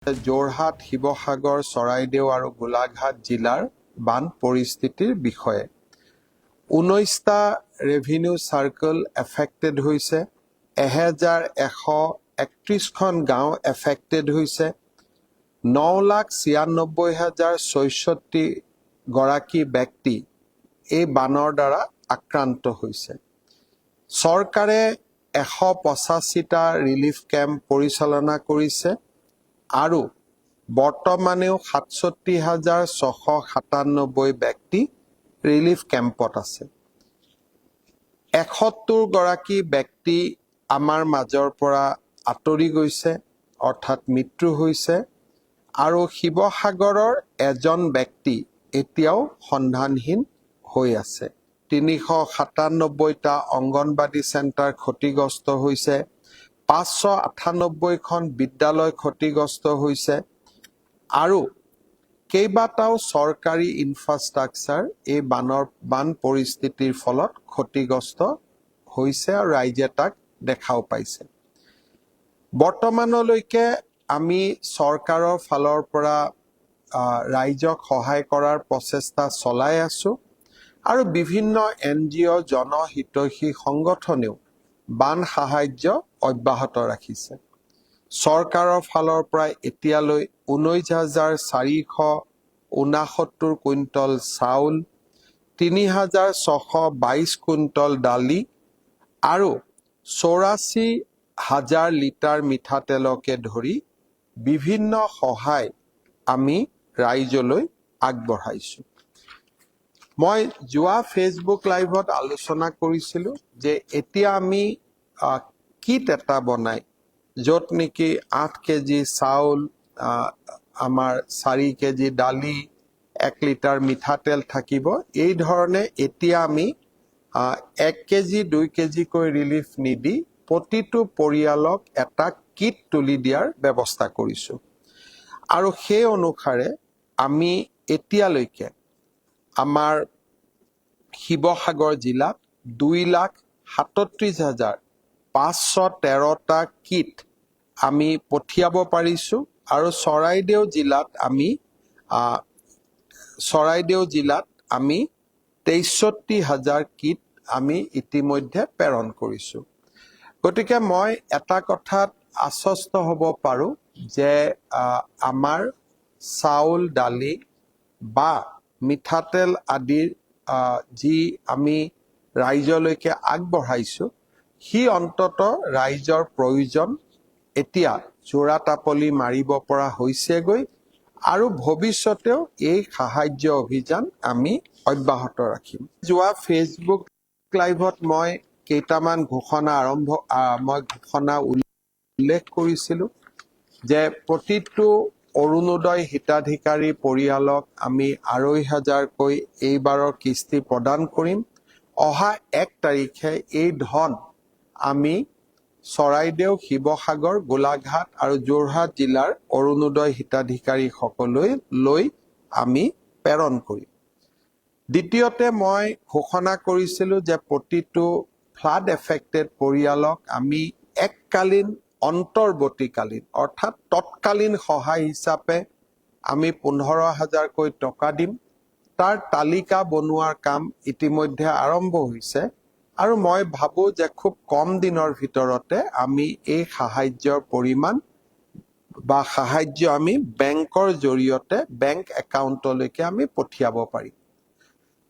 যোৰহাট, শিৱসাগৰ, চৰাইদেউ আৰু গোলাঘাট জিলাৰ বান পৰিস্থিতিৰ বিষয়ে 19টা ৰেভিনিউ সাৰ্কেল এফেক্টেড হৈছে 1131খন গাঁও এফেক্টেড হৈছে 9,96,066 গৰাকী ব্যক্তি এই বানৰ দ্বাৰা আক্ৰান্ত হৈছে চৰকাৰে 185টা ৰিলিফ কেম্প পৰিচালনা কৰিছে আৰু বৰ্তমানেও 67,697 ব্যক্তি ৰিলিফ কেম্পত আছে 71 গৰাকী ব্যক্তি আমাৰ মাজৰ পৰা আঁতৰি গৈছে অৰ্থাৎ মৃত্যু হৈছে আৰু শিৱসাগৰৰ এজন ব্যক্তি এতিয়াও সন্ধানহীন হৈ আছে 397টা অংগনবাদী চেণ্টাৰ ক্ষতিগ্ৰস্ত হৈছে 598খন বিদ্যালয় ক্ষতিগ্ৰস্ত হৈছে আৰু কেইবাটাও চৰকাৰী ইনফ্ৰাষ্ট্ৰাকচাৰ এই বান পৰিস্থিতিৰ ফলত ক্ষতিগ্ৰস্ত হৈছে আৰু ৰাইজে তাক দেখাও পাইছে বৰ্তমানলৈকে আমি চৰকাৰৰ ফালৰ পৰা ৰাইজক সহায় কৰাৰ প্ৰচেষ্টা চলাই আছো আৰু বিভিন্ন এনজিও জনহিতৈষী সংগঠনেও বান সাহায্য অব্যাহত ৰাখিছে চৰকাৰৰ ফালৰ পৰা এতিয়ালৈ 19,469 কুইণ্টল চাউল 3,622 কুইণ্টল দালি আৰু 84,000 লিটাৰ মিঠাতেলকে ধৰি বিভিন্ন সহায় আমি ৰাইজলৈ আগবঢ়াইছো মই যোৱা ফেচবুক লাইভত আলোচনা কৰিছিলো যে এতিয়া আমি কিট এটা বনাই য'ত নেকি 8 কেজি চাউল আমাৰ 4 কেজি দালি 1 লিটাৰ মিঠাতেল থাকিব এই ধৰণে এতিয়া আমি 1 কেজি 2 কেজি কৈ ৰিলিফ নিদি প্ৰতিটো পৰিয়ালক এটা কিট তুলি দিয়াৰ ব্যৱস্থা কৰিছো আৰু সেই অনুসাৰে আমি এতিয়ালৈকে আমাৰ শিৱসাগৰ জিলাত 2,37,513টা কিট আমি পঠিয়াব পাৰিছো আৰু চৰাইদেউ জিলাত আমি 63,000 কিট আমি ইতিমধ্যে প্ৰেৰণ কৰিছো গতিকে মই এটা কথাত আশ্বস্ত হ'ব পাৰো যে আমাৰ চাউল দালি বা মিঠাতেল আদিৰ যি আমি ৰাইজলৈকে আগবঢ়াইছো হি অন্তত ৰাইজৰ প্ৰয়োজন এতিয়া জোৰাতাপলি মাৰিব পৰা হৈছেগৈ আৰু ভৱিষ্যতেও এই সাহায্য অভিযান আমি অব্যাহত ৰাখিম যোৱা ফেচবুক লাইভত মই কেইটামান ঘোষণা উল্লেখ কৰিছিলো যে প্ৰতিটো অৰুণোদয় হিতাধিকাৰী পৰিয়ালক আমি 2,500 কৈ এইবাৰৰ কিস্তি প্ৰদান কৰিম অহা 1 তাৰিখে এই ধন আমি চৰাইদেউ শিৱসাগৰ গোলাঘাট আৰু যোৰহাট জিলাৰ অৰুণোদয় হিতাধিকাৰী সকললৈ আমি প্ৰেৰণ কৰিম দ্বিতীয়তে মই ঘোষণা কৰিছিলো যে প্ৰতিটো ফ্লাড এফেক্টেড পৰিয়ালক আমি এককালীন অন্তৰ্বৰ্তীকালীন অৰ্থাৎ তৎকালীন সহায় হিচাপে আমি 15,000 কৈ টকা দিম তাৰ তালিকা বনোৱাৰ কাম ইতিমধ্যে আৰম্ভ হৈছে আৰু মই ভাবো যে খুব কম দিনৰ ভিতৰতে আমি এই সাহায্যৰ পৰিমাণ বা সাহায্য আমি বেংকৰ জৰিয়তে বেংক একাউণ্টলৈকে আমি পঠিয়াব পাৰিম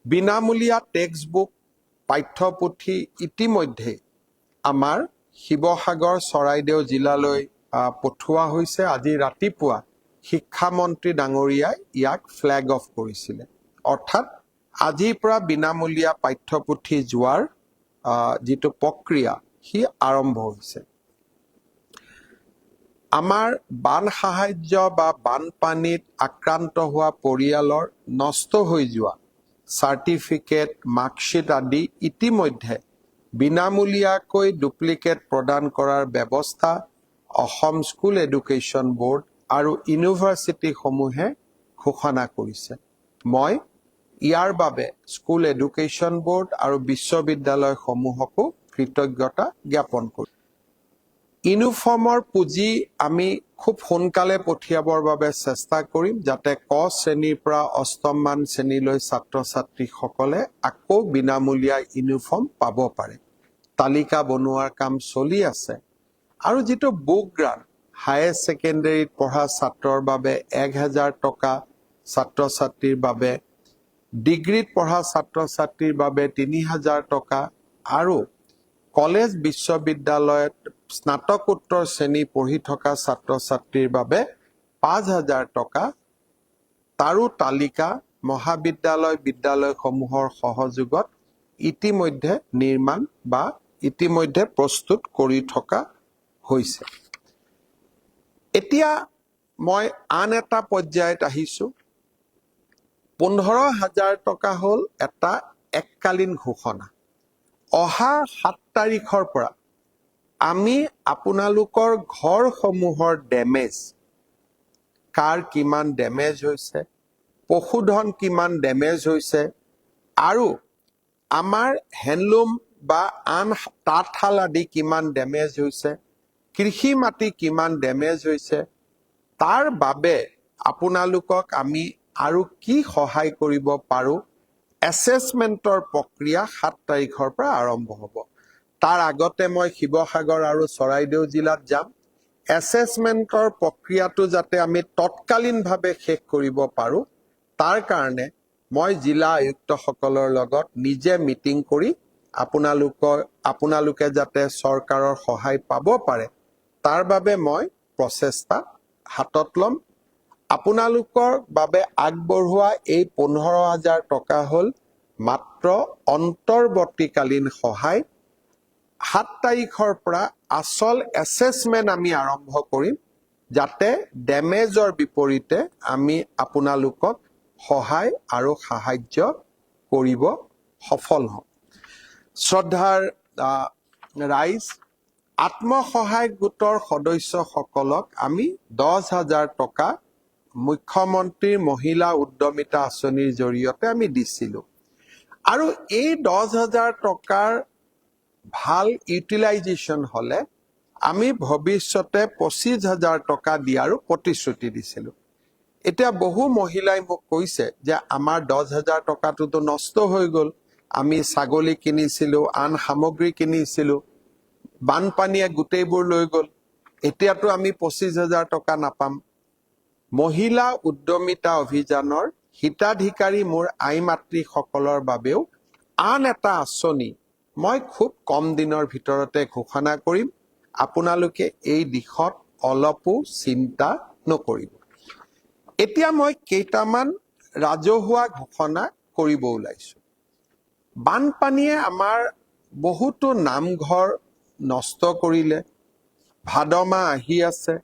বিনামূলীয়া টেক্সট বুক পাঠ্যপুথি ইতিমধ্যে আমাৰ শিৱসাগৰ চৰাইদেউ জিলালৈ পঠোৱা হৈছে আজি ৰাতিপুৱা শিক্ষামন্ত্ৰী ডাঙৰীয়াই ইয়াক ফ্লেগ অফ কৰিছিলে অৰ্থাৎ আজিৰ পৰা বিনামূলীয়া পাঠ্যপুথি যোৱাৰ যিটো প্ৰক্ৰিয়া হি আৰম্ভ হৈছে আমাৰ বান সাহায্য বা বানপানীত আক্ৰান্ত হোৱা পৰিয়ালৰ নষ্ট হৈ যোৱা চাৰ্টিফিকেট মাৰ্কশ্বিট আদি ইতিমধ্যে বিনামূলীয়াকৈ ডুপ্লিকেট প্ৰদান কৰাৰ ব্যৱস্থা অসম স্কুল এডুকেশ্যন বোৰ্ড আৰু ইউনিভাৰ্চিটি সমূহে ঘোষণা কৰিছে মই ইয়াৰ বাবে স্কুল এডুকেশ্যন বোৰ্ড আৰু বিশ্ববিদ্যালয় সমূহকো কৃতজ্ঞতা জ্ঞাপন কৰিছো ইউনিফৰ্মৰ পুঁজি আমি খুব সোনকালে পঠিয়াবৰ বাবে চেষ্টা কৰিম যাতে ক শ্ৰেণীৰ পৰা অষ্টম মান শ্ৰেণীলৈ ছাত্ৰ ছাত্ৰীসকলে আকৌ বিনামূলীয়া ইউনিফৰ্ম পাব পাৰে তালিকা বনোৱাৰ কাম চলি আছে আৰু যিটো বুক গ্ৰান্ট হায়াৰ ছেকেণ্ডাৰীত পঢ়া ছাত্ৰৰ বাবে 1000 টকা ছাত্ৰ ছাত্ৰীৰ বাবে ডিগ্ৰীত পঢ়া ছাত্ৰ ছাত্ৰীৰ বাবে 3000 টকা আৰু কলেজ বিশ্ববিদ্যালয়ত স্নাতকোত্তৰ শ্ৰেণী পঢ়ি থকা ছাত্ৰ ছাত্ৰীৰ বাবে 5000 টকা তাৰো তালিকা মহাবিদ্যালয় বিদ্যালয়সমূহৰ সহযোগত ইতিমধ্যে নিৰ্মাণ বা ইতিমধ্যে প্ৰস্তুত কৰি থকা হৈছে এতিয়া মই আন এটা পৰ্যায়ত আহিছো 15000 টকা হল এটা এককালীন ঘোষণা অহা 7 তাৰিখৰ পৰা আমি আপোনালোকৰ ঘৰসমূহৰ ডেমেজ কাৰ কিমান ডেমেজ হৈছে পশুধন কিমান ডেমেজ হৈছে আৰু আমাৰ হ্যান্ডলুম বা আন তাঁতশাল আদি কিমান ডেমেজ হৈছে কৃষি মাটি কিমান ডেমেজ হৈছে তাৰ বাবে আপোনালোকক আমি আৰু কি সহায় কৰিব পাৰো এসেসমেন্টৰ প্ৰক্ৰিয়া 7 তাৰিখৰ পৰা আৰম্ভ হ'ব তাৰ আগতে মই শিৱসাগৰ আৰু চৰাইদেউ জিলাত যাম এসেসমেন্টৰ প্ৰক্ৰিয়াটো যাতে আমি তৎকালীনভাৱে শেষ কৰিব পাৰো তাৰ কাৰণে মই জিলা আয়ুক্তসকলৰ লগত নিজে মিটিং কৰি আপোনালোকে যাতে চৰকাৰৰ সহায় পাব পাৰে তাৰ বাবে মই প্ৰচেষ্টা হাতত লম আপোনালোকৰ বাবে আগবঢ়োৱা এই 15000 টকা হল মাত্ৰ অন্তৰ্বৰ্তীকালীন সহায় 7 তাৰিখৰ পৰা আসল এসেসমেন্ট আমি আৰম্ভ কৰিম যাতে ডেমেজৰ বিপৰীতে আমি আপোনালোকক সহায় আৰু সাহায্য কৰিব সফল হম শ্ৰদ্ধাৰ ৰাইজ আত্মসহায়ক গোটৰ সদস্যসকলক আমি 10000 টকা মুখ্যমন্ত্ৰীৰ মহিলা উদ্যমিতা আঁচনিৰ জৰিয়তে আমি দিছিলো আৰু এই 10000 টকাৰ ভাল ইউটিলাইজেশন হলে আমি ভৱিষ্যতে 25000 টকা দিয়াৰো প্ৰতিশ্ৰুতি দিছিলো এতিয়া বহু মহিলাই মোক কৈছে যে আমাৰ 10000 টকাটো নষ্ট হৈ গল আমি ছাগলী কিনিছিলো আন সামগ্ৰী কিনিছিলো বানপানীয়ে গোটেইবোৰ লৈ গল এতিয়াতো আমি 25000 টকা নাপাম মহিলা উদ্যমিতা অভিযানৰ হিতাধিকাৰী মোৰ আই মাতৃসকলৰ বাবেও আন এটা আঁচনি মই খুব কম দিনৰ ভিতৰতে ঘোষণা কৰিম আপোনালোকে এই দিশত অলপো চিন্তা নকৰিব এতিয়া মই কেইটামান ৰাজহুৱা ঘোষণা কৰিব ওলাইছো বানপানীয়ে আমাৰ বহুতো নামঘৰ নষ্ট কৰিলে ভাদ মাহ আহি আছে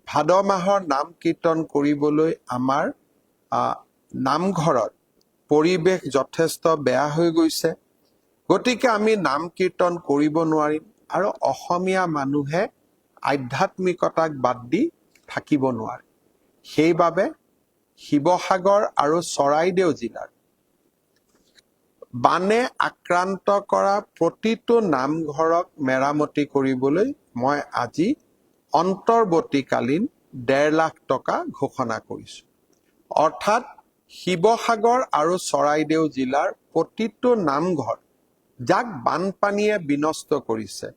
ভাদ মাহৰ নাম কীৰ্তন কৰিবলৈ আমাৰ নামঘৰত পৰিবেশ যথেষ্ট বেয়া হৈ গৈছে গতিকে আমি নাম কীৰ্তন কৰিব নোৱাৰিম আৰু অসমীয়া মানুহে আধ্যাত্মিকতাক বাদ দি থাকিব নোৱাৰে সেইবাবে শিৱসাগৰ আৰু চৰাইদেউ জিলাৰ বানে আক্ৰান্ত কৰা প্ৰতিটো নামঘৰক মেৰামতি কৰিবলৈ মই আজি অন্তৰ্বৰ্তীকালীন 1.5 লাখ টকা ঘোষণা কৰিছো অৰ্থাৎ শিৱসাগৰ আৰু চৰাইদেউ জিলাৰ প্ৰতিটো নামঘৰ যাক বানপানীয়ে বিনষ্ট কৰিছে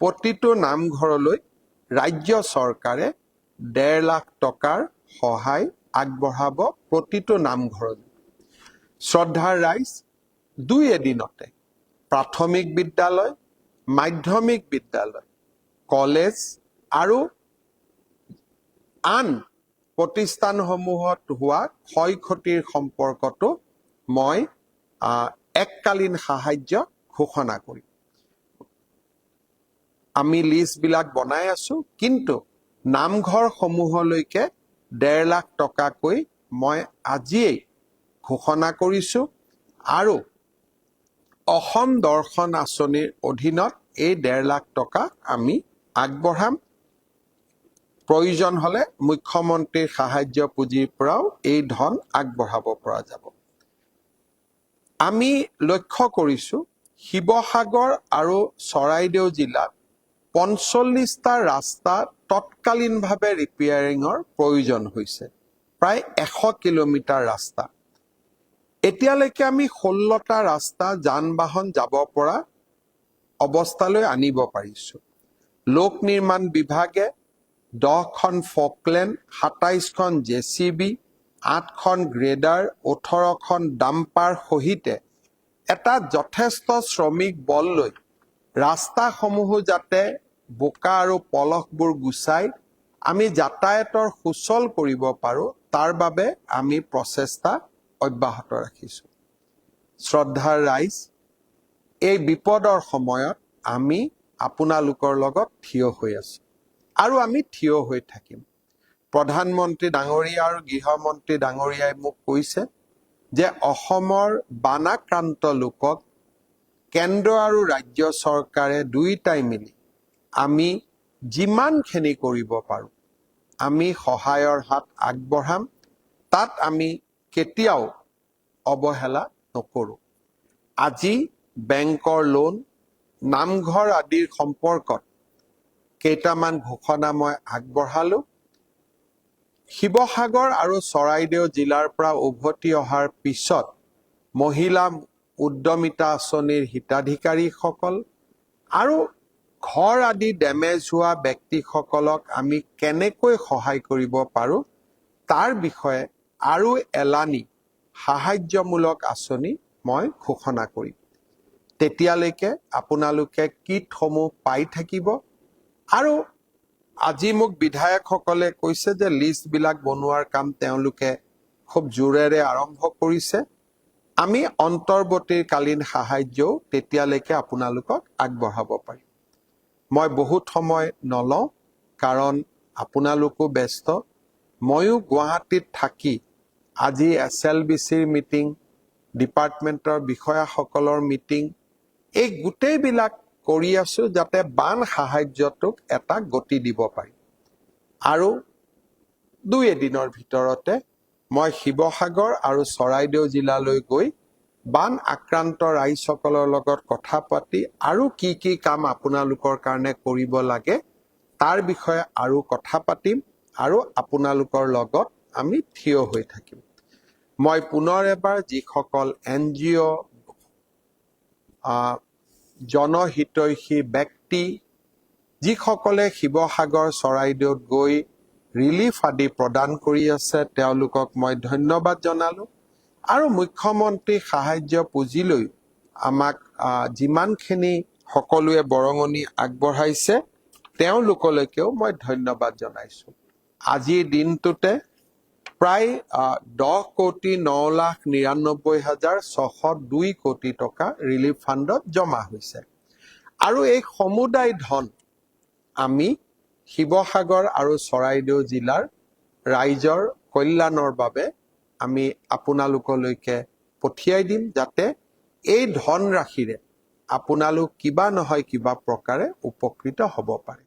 প্ৰতিটো নামঘৰলৈ ৰাজ্য চৰকাৰে 1.5 লাখ টকাৰ সহায় আগবঢ়াব প্ৰতিটো নামঘৰলৈ শ্ৰদ্ধাৰ ৰাইজ 2 এদিনতে প্ৰাথমিক বিদ্যালয় মাধ্যমিক বিদ্যালয় কলেজ আৰু আন প্ৰতিষ্ঠানসমূহত হোৱা ক্ষয়ক্ষতিৰ সম্পৰ্কটো মই এককালীন সাহায্য ঘোষণা কৰিম আমি লিষ্ট বিলাক বনাই আছো কিন্তু নামঘৰ সমূহলৈকে 1.5 লাখ টকাকৈ মই আজিয়েই ঘোষণা কৰিছো আৰু অসম দৰ্শন আঁচনিৰ অধীনত এই 1.5 লাখ টকা আমি আগবঢ়াম প্ৰয়োজন হলে মুখ্যমন্ত্ৰীৰ সাহায্য পুঁজিৰ পৰাও এই ধন আগবঢ়াব পৰা যাব আমি লক্ষ্য কৰিছো শিৱসাগৰ আৰু চৰাইদেউ জিলাত 45টা ৰাস্তা তৎকালীনভাৱে ৰিপেয়াৰিঙৰ প্ৰয়োজন হৈছে, প্ৰায় 100 কিলোমিটাৰ ৰাস্তা। এতিয়ালৈকে আমি 16টা ৰাস্তা যান বাহন যাব পৰা অৱস্থালৈ আনিব পাৰিছোঁ। লোক নিৰ্মাণ বিভাগে 10খন ফকলেণ্ড, 27খন জেচিবি, 8খন গ্ৰেডাৰ, 18খন ডাম্পাৰ সহিতে এটা যথেষ্ট শ্ৰমিক বল লৈ ৰাস্তাসমূহো যাতে বোকা আৰু পলসবোৰ গুচাই আমি যাতায়াতৰ সুচল কৰিব পাৰোঁ, তাৰ বাবে আমি প্ৰচেষ্টা অব্যাহত ৰাখিছোঁ। শ্ৰদ্ধাৰ ৰাইজ, এই বিপদৰ সময়ত আমি আপোনালোকৰ লগত থিয় হৈ আছোঁ আৰু আমি থিয় হৈ থাকিম। প্ৰধানমন্ত্ৰী ডাঙৰীয়া আৰু গৃহমন্ত্ৰী ডাঙৰীয়াই মোক কৈছে যে অসমৰ বানাক্ৰান্ত লোকক কেন্দ্ৰ আৰু ৰাজ্য চৰকাৰে দুয়োটাই মিলি আমি যিমানখিনি কৰিব পাৰোঁ আমি সহায়ৰ হাত আগবঢ়াম, তাত আমি কেতিয়াও অৱহেলা নকৰোঁ। আজি বেংকৰ লোন, নামঘৰ আদিৰ সম্পৰ্কত কেইটামান ঘোষণা মই আগবঢ়ালোঁ। শিৱসাগৰ আৰু চৰাইদেউ জিলাৰ পৰা উভতি অহাৰ পিছত মহিলা উদ্যমিতা আঁচনিৰ হিতাধিকাৰীসকল আৰু ঘৰ আদি ডেমেজ হোৱা ব্যক্তিসকলক আমি কেনেকৈ সহায় কৰিব পাৰোঁ তাৰ বিষয়ে আৰু এলানি সাহায্যমূলক আঁচনি মই ঘোষণা কৰিম। তেতিয়ালৈকে আপোনালোকে কিটসমূহ পাই থাকিব আৰু আজি মোক বিধায়কসকলে কৈছে যে লিষ্টবিলাক বনোৱাৰ কাম তেওঁলোকে খুব জোৰেৰে আৰম্ভ কৰিছে। আমি অন্তৰ্বৰ্তীকালীন সাহায্যও তেতিয়ালৈকে আপোনালোকক আগবঢ়াব পাৰিম। মই বহুত সময় নলওঁ, কাৰণ আপোনালোকো ব্যস্ত। ময়ো গুৱাহাটীত থাকি আজি SLBCৰ মিটিং, ডিপাৰ্টমেণ্টৰ বিষয়াসকলৰ মিটিং, এই গোটেইবিলাক কৰি আছোঁ যাতে বান সাহায্যটোক এটা গতি দিব পাৰি। আৰু 2-এদিনৰ ভিতৰতে মই শিৱসাগৰ আৰু চৰাইদেউ জিলালৈ গৈ বান আক্ৰান্ত ৰাইজসকলৰ লগত কথা পাতি আৰু কি কি কাম আপোনালোকৰ কাৰণে কৰিব লাগে তাৰ বিষয়ে আৰু কথা পাতিম আৰু আপোনালোকৰ লগত আমি থিয় হৈ থাকিম। মই পুনৰ এবাৰ যিসকল NGO, জনহিতৈষী ব্যক্তি, যিসকলে শিৱসাগৰ চৰাইদেউত গৈ ৰিলিফ আদি প্ৰদান কৰি আছে তেওঁলোকক মই ধন্যবাদ জনালোঁ। আৰু মুখ্যমন্ত্ৰী সাহায্য পুঁজিলৈ আমাক যিমানখিনি সকলোৱে বৰঙণি আগবঢ়াইছে তেওঁলোকলৈকেও মই ধন্যবাদ জনাইছোঁ। আজিৰ দিনটোতে প্ৰায় 10,09,99,602 কোটি টকা ৰিলিফ ফাণ্ডত জমা হৈছে। আৰু এই সমুদায় ধন আমি শিৱসাগৰ আৰু চৰাইদেউ জিলাৰ ৰাইজৰ কল্যাণৰ বাবে আমি আপোনালোকলৈকে পঠিয়াই দিম, যাতে এই ধনৰাশিৰে আপোনালোক কিবা নহয় কিবা প্ৰকাৰে উপকৃত হ'ব পাৰে।